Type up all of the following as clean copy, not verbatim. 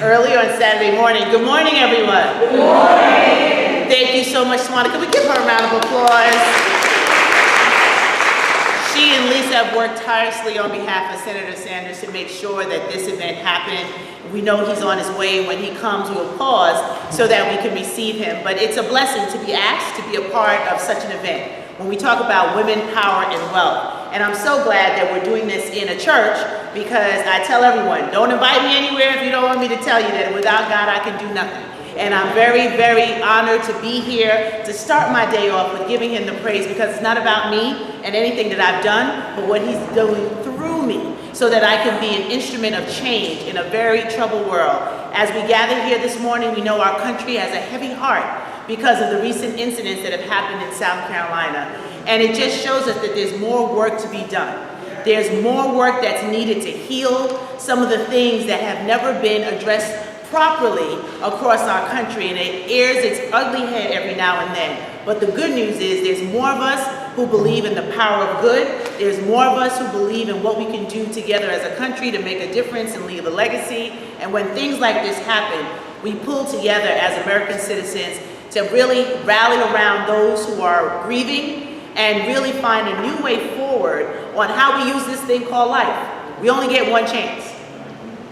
early on Saturday morning. Good morning, everyone. Good morning. Thank you so much, Tawana. Can we give her a round of applause? She and Lisa have worked tirelessly on behalf of Senator Sanders to make sure that this event happened. We know he's on his way. When he comes, we'll pause so that we can receive him. But it's a blessing to be asked to be a part of such an event when we talk about women, power, and wealth. And I'm so glad that we're doing this in a church, because I tell everyone, don't invite me anywhere if you don't want me to tell you that without God I can do nothing. And I'm very, very honored to be here to start my day off with giving him the praise, because it's not about me and anything that I've done, but what he's doing through me, so that I can be an instrument of change in a very troubled world. As we gather here this morning, we know our country has a heavy heart because of the recent incidents that have happened in South Carolina. And it just shows us that there's more work to be done. There's more work that's needed to heal some of the things that have never been addressed properly across our country, and it rears its ugly head every now and then. But the good news is there's more of us who believe in the power of good. There's more of us who believe in what we can do together as a country to make a difference and leave a legacy. And when things like this happen, we pull together as American citizens to really rally around those who are grieving and really find a new way forward on how we use this thing called life. We only get one chance.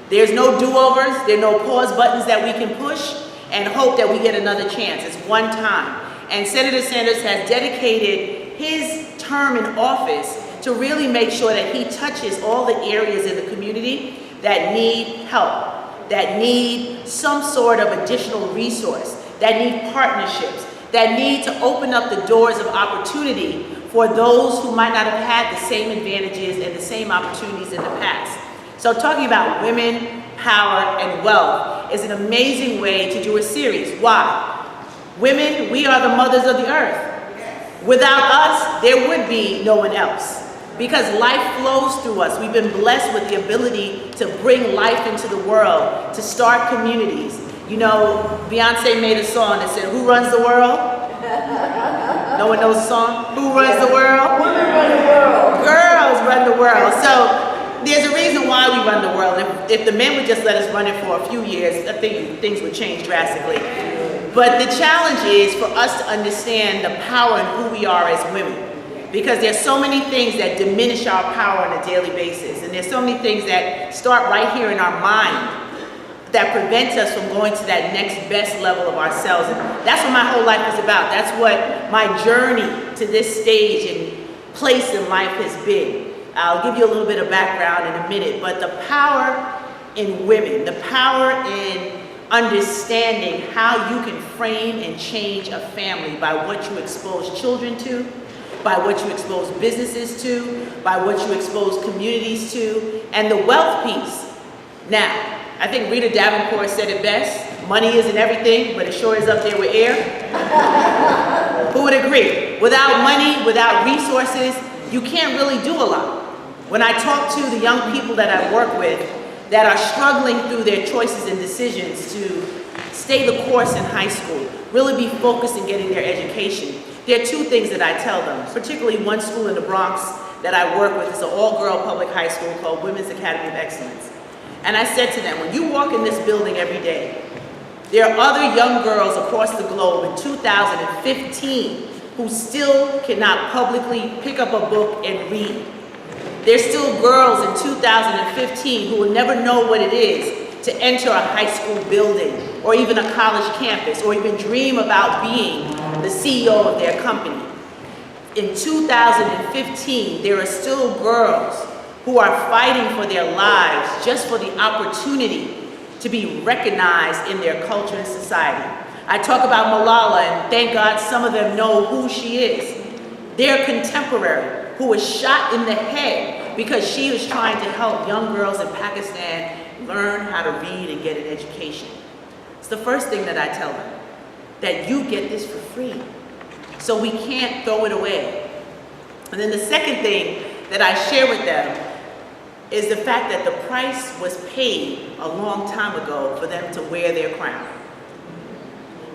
There's no do-overs, there are no pause buttons that we can push and hope that we get another chance. It's one time. And Senator Sanders has dedicated his term in office to really make sure that he touches all the areas in the community that need help, that need some sort of additional resource, that need partnerships, that need to open up the doors of opportunity for those who might not have had the same advantages and the same opportunities in the past. So talking about women, power, and wealth is an amazing way to do a series. Why? Women, we are the mothers of the earth. Without us, there would be no one else, because life flows through us. We've been blessed with the ability to bring life into the world, to start communities. You know, Beyonce made a song that said, "Who runs the world?" No one knows the song? Who runs the world? Women run the world. Girls run the world. So there's a reason why we run the world. If the men would just let us run it for a few years, I think things would change drastically. But the challenge is for us to understand the power in who we are as women, because there's so many things that diminish our power on a daily basis, and there's so many things that start right here in our mind that prevents us from going to that next best level of ourselves. And that's what my whole life is about. That's what my journey to this stage and place in life has been. I'll give you a little bit of background in a minute, but the power in women, the power in understanding how you can frame and change a family by what you expose children to, by what you expose businesses to, by what you expose communities to, and the wealth piece. Now, I think Rita Davenport said it best: money isn't everything, but it sure is up there with air. Who would agree? Without money, without resources, you can't really do a lot. When I talk to the young people that I work with that are struggling through their choices and decisions to stay the course in high school, really be focused in getting their education, there are two things that I tell them, particularly one school in the Bronx that I work with. It's an all-girl public high school called Women's Academy of Excellence. And I said to them, when you walk in this building every day, there are other young girls across the globe in 2015 who still cannot publicly pick up a book and read. There's still girls in 2015 who will never know what it is to enter a high school building or even a college campus, or even dream about being the CEO of their company. In 2015, there are still girls who are fighting for their lives just for the opportunity to be recognized in their culture and society. I talk about Malala, and thank God some of them know who she is. Their contemporary, who was shot in the head because she was trying to help young girls in Pakistan learn how to read and get an education. It's the first thing that I tell them, that you get this for free, so we can't throw it away. And then the second thing that I share with them is the fact that the price was paid a long time ago for them to wear their crown.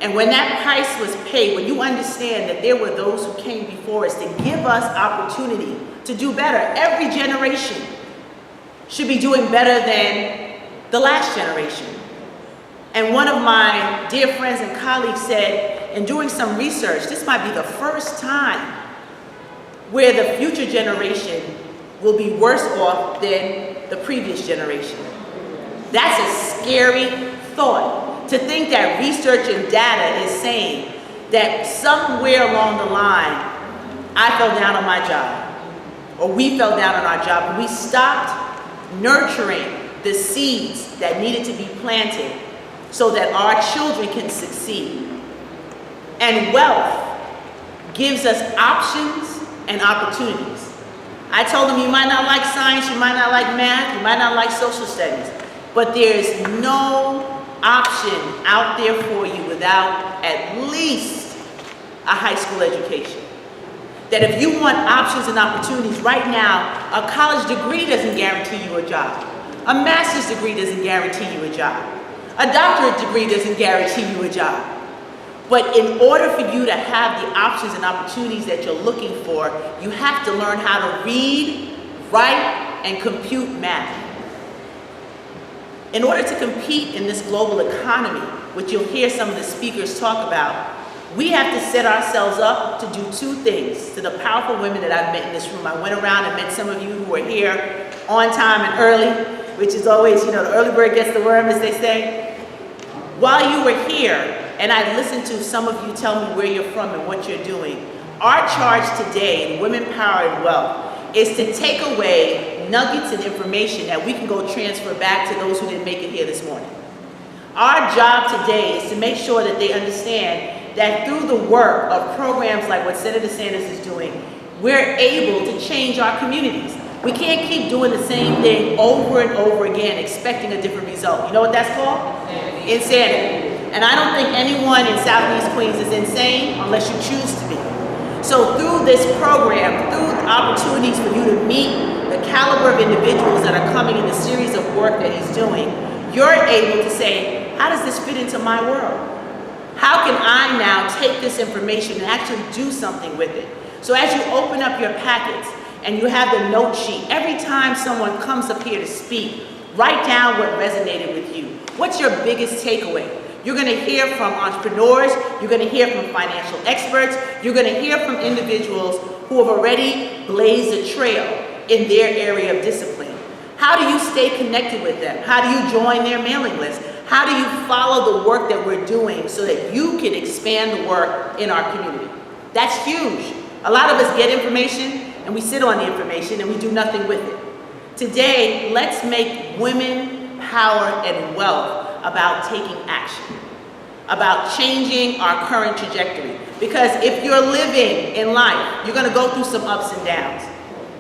And when that price was paid, when you understand that there were those who came before us to give us opportunity to do better, every generation should be doing better than the last generation. And one of my dear friends and colleagues said, in doing some research, this might be the first time where the future generation will be worse off than the previous generation. That's a scary thought, to think that research and data is saying that somewhere along the line, I fell down on my job, or we fell down on our job, and we stopped nurturing the seeds that needed to be planted so that our children can succeed. And wealth gives us options and opportunities. I told them, you might not like science, you might not like math, you might not like social studies, but there's no option out there for you without at least a high school education. That if you want options and opportunities right now, a college degree doesn't guarantee you a job. A master's degree doesn't guarantee you a job. A doctorate degree doesn't guarantee you a job. But in order for you to have the options and opportunities that you're looking for, you have to learn how to read, write, and compute math. In order to compete in this global economy, which you'll hear some of the speakers talk about, we have to set ourselves up to do two things. To the powerful women that I've met in this room, I went around and met some of you who were here on time and early, which is always, the early bird gets the worm, as they say. While you were here, and I listened to some of you tell me where you're from and what you're doing, our charge today in Women, Power, and Wealth is to take away nuggets and information that we can go transfer back to those who didn't make it here this morning. Our job today is to make sure that they understand that through the work of programs like what Senator Sanders is doing, we're able to change our communities. We can't keep doing the same thing over and over again, expecting a different result. You know what that's called? Insanity. And I don't think anyone in Southeast Queens is insane unless you choose to be. So through this program, through opportunities for you to meet the caliber of individuals that are coming in the series of work that he's doing, you're able to say, how does this fit into my world? How can I now take this information and actually do something with it? So as you open up your packets and you have the note sheet, every time someone comes up here to speak, write down what resonated with you. What's your biggest takeaway? You're going to hear from entrepreneurs, you're going to hear from financial experts, you're going to hear from individuals who have already blazed a trail in their area of discipline. How do you stay connected with them? How do you join their mailing list? How do you follow the work that we're doing so that you can expand the work in our community? That's huge. A lot of us get information and we sit on the information and we do nothing with it. Today, let's make women, power, and wealth about taking action, about changing our current trajectory. Because if you're living in life, you're going to go through some ups and downs.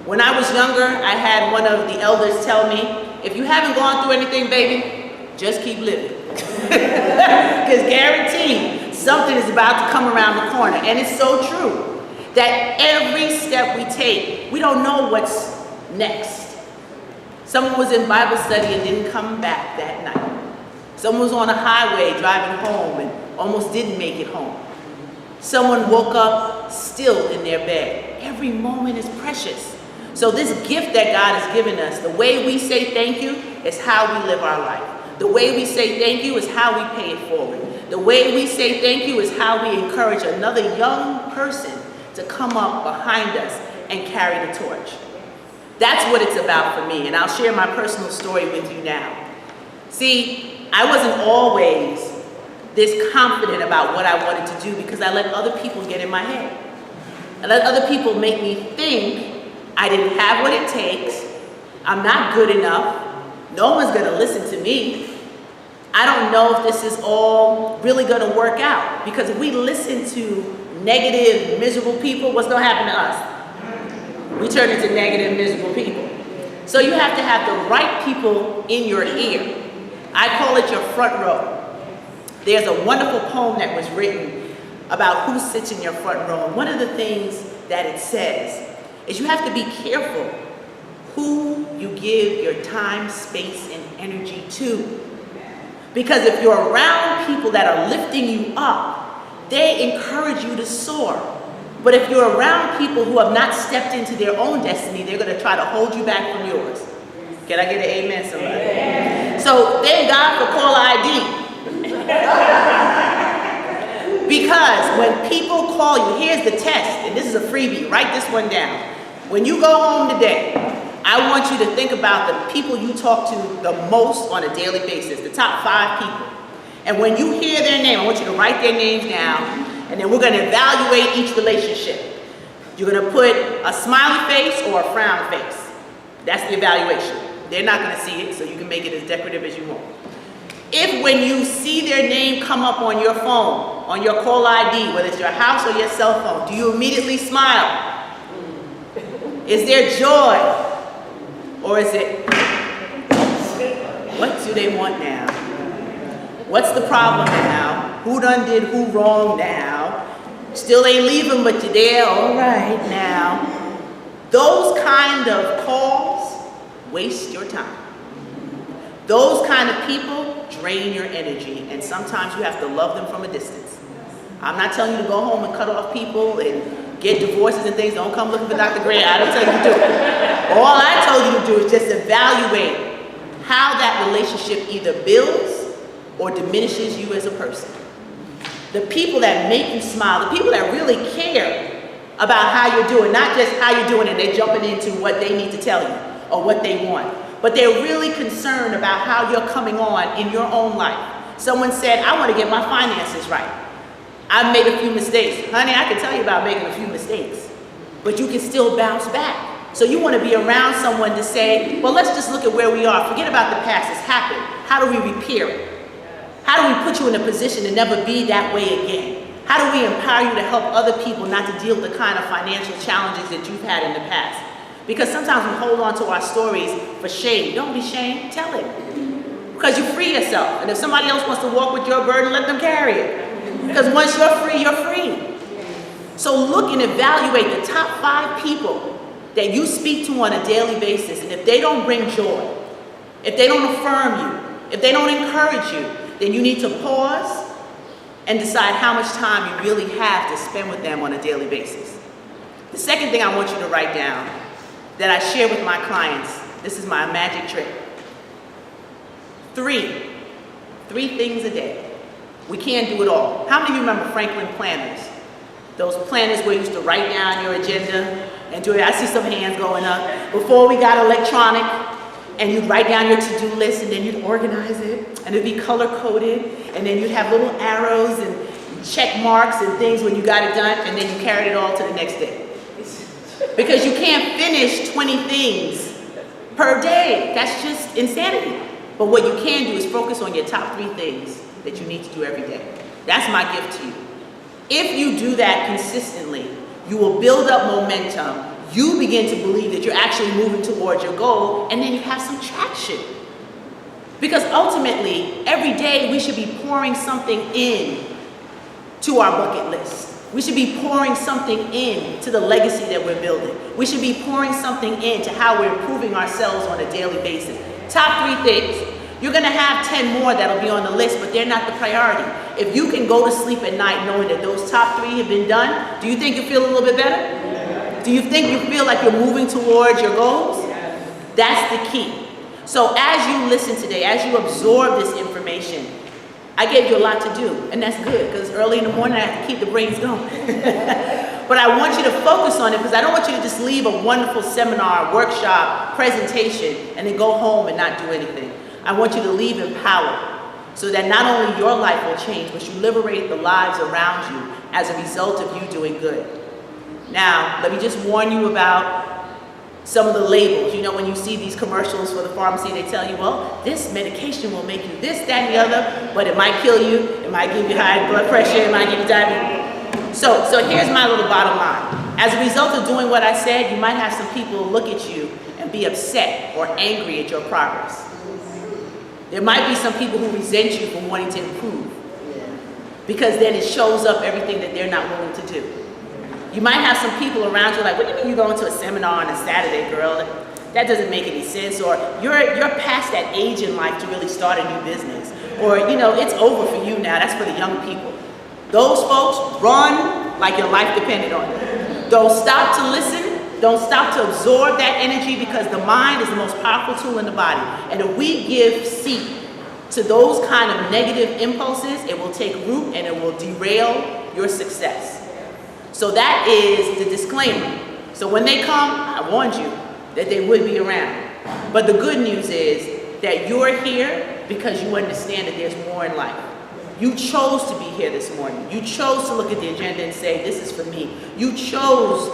When I was younger, I had one of the elders tell me, if you haven't gone through anything, baby, just keep living. Because guaranteed, something is about to come around the corner. And it's so true that every step we take, we don't know what's next. Someone was in Bible study and didn't come back that night. Someone was on a highway driving home and almost didn't make it home. Someone woke up still in their bed. Every moment is precious. So this gift that God has given us, the way we say thank you is how we live our life. The way we say thank you is how we pay it forward. The way we say thank you is how we encourage another young person to come up behind us and carry the torch. That's what it's about for me, and I'll share my personal story with you now. See, I wasn't always this confident about what I wanted to do because I let other people get in my head. I let other people make me think I didn't have what it takes, I'm not good enough, no one's gonna listen to me. I don't know if this is all really gonna work out, because if we listen to negative, miserable people, what's gonna happen to us? We turn into negative, miserable people. So you have to have the right people in your ear. I call it your front row. There's a wonderful poem that was written about who sits in your front row. And one of the things that it says is you have to be careful who you give your time, space, and energy to. Because if you're around people that are lifting you up, they encourage you to soar. But if you're around people who have not stepped into their own destiny, they're going to try to hold you back from yours. Can I get an amen, somebody? Amen. So thank God for caller ID. Because when people call you, here's the test, and this is a freebie, write this one down. When you go home today, I want you to think about the people you talk to the most on a daily basis, the top 5 people. And when you hear their name, I want you to write their names down, and then we're going to evaluate each relationship. You're going to put a smiley face or a frown face. That's the evaluation. They're not going to see it, so you can make it as decorative as you want. If when you see their name come up on your phone, on your call ID, whether it's your house or your cell phone, do you immediately smile? Is there joy? Or is it, what do they want now? What's the problem now? Who done did who wrong now? Still ain't leaving, but you're there, all right now. Those kind of calls waste your time. Those kind of people drain your energy, and sometimes you have to love them from a distance. I'm not telling you to go home and cut off people and get divorces and things. Don't come looking for Dr. Gray. I don't tell you to do it. All I told you to do is just evaluate how that relationship either builds or diminishes you as a person. The people that make you smile, the people that really care about how you're doing, not just how you're doing and they're jumping into what they need to tell you or what they want, but they're really concerned about how you're coming on in your own life. Someone said, I want to get my finances right. I've made a few mistakes. Honey, I can tell you about making a few mistakes, but you can still bounce back. So you want to be around someone to say, well, let's just look at where we are. Forget about the past. It's happened. How do we repair it? How do we put you in a position to never be that way again? How do we empower you to help other people not to deal with the kind of financial challenges that you've had in the past? Because sometimes we hold on to our stories for shame. Don't be ashamed, tell it. Because you free yourself. And if somebody else wants to walk with your burden, let them carry it. Because once you're free, you're free. So look and evaluate the top 5 people that you speak to on a daily basis. And if they don't bring joy, if they don't affirm you, if they don't encourage you, then you need to pause and decide how much time you really have to spend with them on a daily basis. The second thing I want you to write down that I share with my clients, this is my magic trick. 3 things a day. We can't do it all. How many of you remember Franklin planners? Those planners where you used to write down your agenda and do it. I see some hands going up. Before we got electronic, and you'd write down your to-do list, and then you'd organize it, and it'd be color-coded, and then you'd have little arrows and check marks and things when you got it done, and then you carried it all to the next day. Because you can't finish 20 things per day. That's just insanity. But what you can do is focus on your top 3 things that you need to do every day. That's my gift to you. If you do that consistently, you will build up momentum. You begin to believe that you're actually moving towards your goal, and then you have some traction. Because ultimately, every day we should be pouring something in to our bucket list. We should be pouring something in to the legacy that we're building. We should be pouring something in to how we're improving ourselves on a daily basis. Top 3 things. You're going to have 10 more that'll be on the list, but they're not the priority. If you can go to sleep at night knowing that those top 3 have been done, do you think you feel a little bit better? Do you think you feel like you're moving towards your goals? That's the key. So as you listen today, as you absorb this information, I gave you a lot to do, and that's good, because early in the morning I have to keep the brains going. But I want you to focus on it, because I don't want you to just leave a wonderful seminar, workshop, presentation, and then go home and not do anything. I want you to leave empowered, so that not only your life will change, but you liberate the lives around you as a result of you doing good. Now, let me just warn you about some of the labels. You know, when you see these commercials for the pharmacy, they tell you, well, this medication will make you this, that, and the other, but it might kill you, it might give you high blood pressure, it might give you diabetes. So here's my little bottom line. As a result of doing what I said, you might have some people look at you and be upset or angry at your progress. There might be some people who resent you for wanting to improve, because then it shows up everything that they're not willing to do. You might have some people around you like, what do you mean you're going to a seminar on a Saturday, girl? That doesn't make any sense. Or you're past that age in life to really start a new business. Or, you know, it's over for you now. That's for the young people. Those folks, run like your life depended on it. Don't stop to listen. Don't stop to absorb that energy, because the mind is the most powerful tool in the body. And if we give seat to those kind of negative impulses, it will take root and it will derail your success. So that is the disclaimer. So when they come, I warned you that they would be around. But the good news is that you're here because you understand that there's more in life. You chose to be here this morning. You chose to look at the agenda and say, this is for me. You chose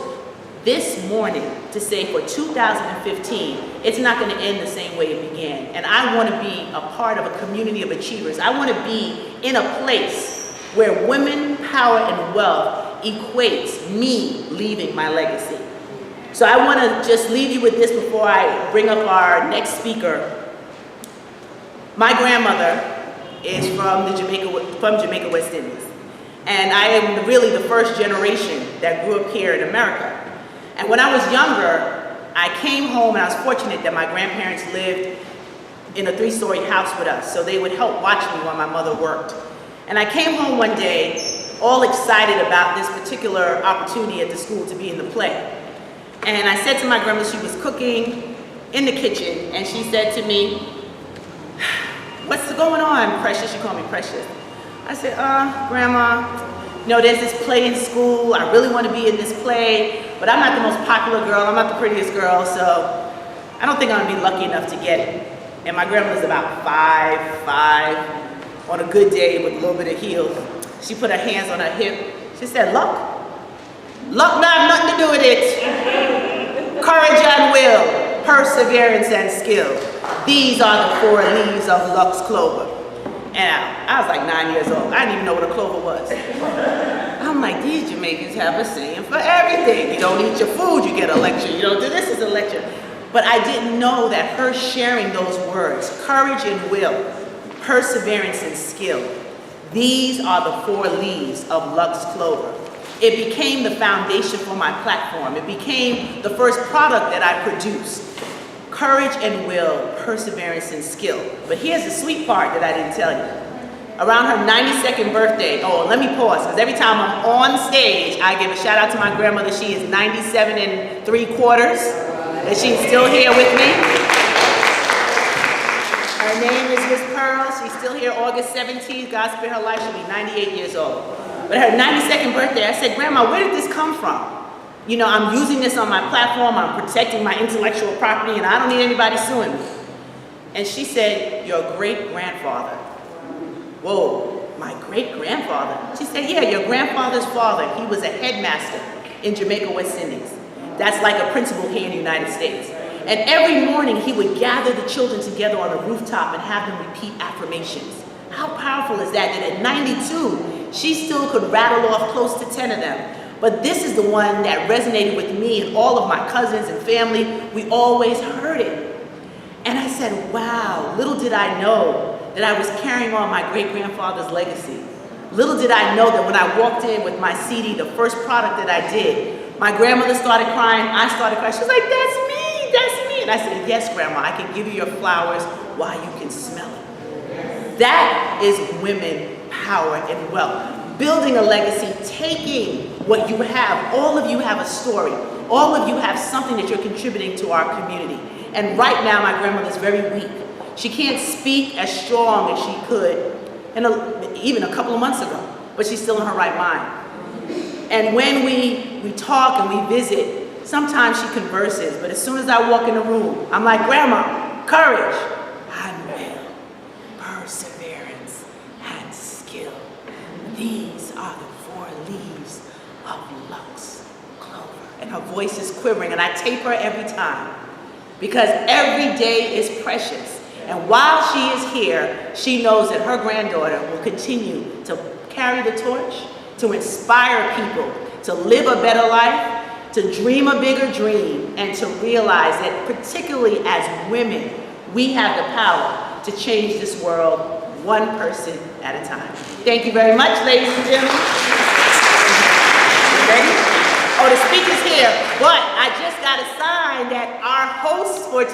this morning to say for 2015, it's not going to end the same way it began. And I want to be a part of a community of achievers. I want to be in a place where women, power, and wealth equates me leaving my legacy. So I want to just leave you with this before I bring up our next speaker. My grandmother is from Jamaica, West Indies. And I am really the first generation that grew up here in America. And when I was younger, I came home, and I was fortunate that my grandparents lived in a 3-story house with us, so they would help watch me while my mother worked. And I came home one day all excited about this particular opportunity at the school to be in the play. And I said to my grandma, she was cooking in the kitchen, and she said to me, "What's going on, Precious?" She called me Precious. I said, Grandma, you know, there's this play in school. I really want to be in this play, but I'm not the most popular girl. I'm not the prettiest girl, so I don't think I'm going to be lucky enough to get it. And my grandmother's about 5'5", on a good day with a little bit of heels. She put her hands on her hip. She said, luck? Luck not have nothing to do with it. Courage and will, perseverance and skill. These are the 4 leaves of luck's clover. And I was like 9 years old. I didn't even know what a clover was. I'm like, these Jamaicans have a saying for everything. You don't eat your food, you get a lecture. You don't do this, is a lecture. But I didn't know that her sharing those words, courage and will, perseverance and skill, these are the 4 leaves of luck's clover. It became the foundation for my platform. It became the first product that I produced. Courage and will, perseverance and skill. But here's the sweet part that I didn't tell you. Around her 92nd birthday, let me pause, because every time I'm on stage, I give a shout out to my grandmother. She is 97 3/4, and she's still here with me. Her name is Miss Pearl. She's still here August 17th. God spare her life, she'll be 98 years old. But her 92nd birthday, I said, Grandma, where did this come from? You know, I'm using this on my platform, I'm protecting my intellectual property, and I don't need anybody suing me. And she said, your great-grandfather. Whoa, my great-grandfather? She said, yeah, your grandfather's father. He was a headmaster in Jamaica, West Indies. That's like a principal here in the United States. And every morning he would gather the children together on a rooftop and have them repeat affirmations. How powerful is that? That at 92, she still could rattle off close to 10 of them. But this is the one that resonated with me and all of my cousins and family. We always heard it. And I said, wow, little did I know that I was carrying on my great-grandfather's legacy. Little did I know that when I walked in with my CD, the first product that I did, my grandmother started crying, I started crying. She was like, that's me, that's me. And I said, yes, Grandma, I can give you your flowers while you can smell it. That is women, power, and wealth. Building a legacy, taking what you have. All of you have a story. All of you have something that you're contributing to our community. And right now, my grandmother's very weak. She can't speak as strong as she could even a couple of months ago, but she's still in her right mind. And when we talk and we visit, sometimes she converses, but as soon as I walk in the room, I'm like, Grandma, courage, and will, perseverance, and skill. These are the 4 leaves of luck's clover. And her voice is quivering, and I tape her every time because every day is precious. And while she is here, she knows that her granddaughter will continue to carry the torch, to inspire people, to live a better life, to dream a bigger dream, and to realize that particularly as women, we have the power to change this world one person at a time. Thank you very much, ladies and gentlemen. You ready? Oh, the speaker's here, but I just got a sign that our host for today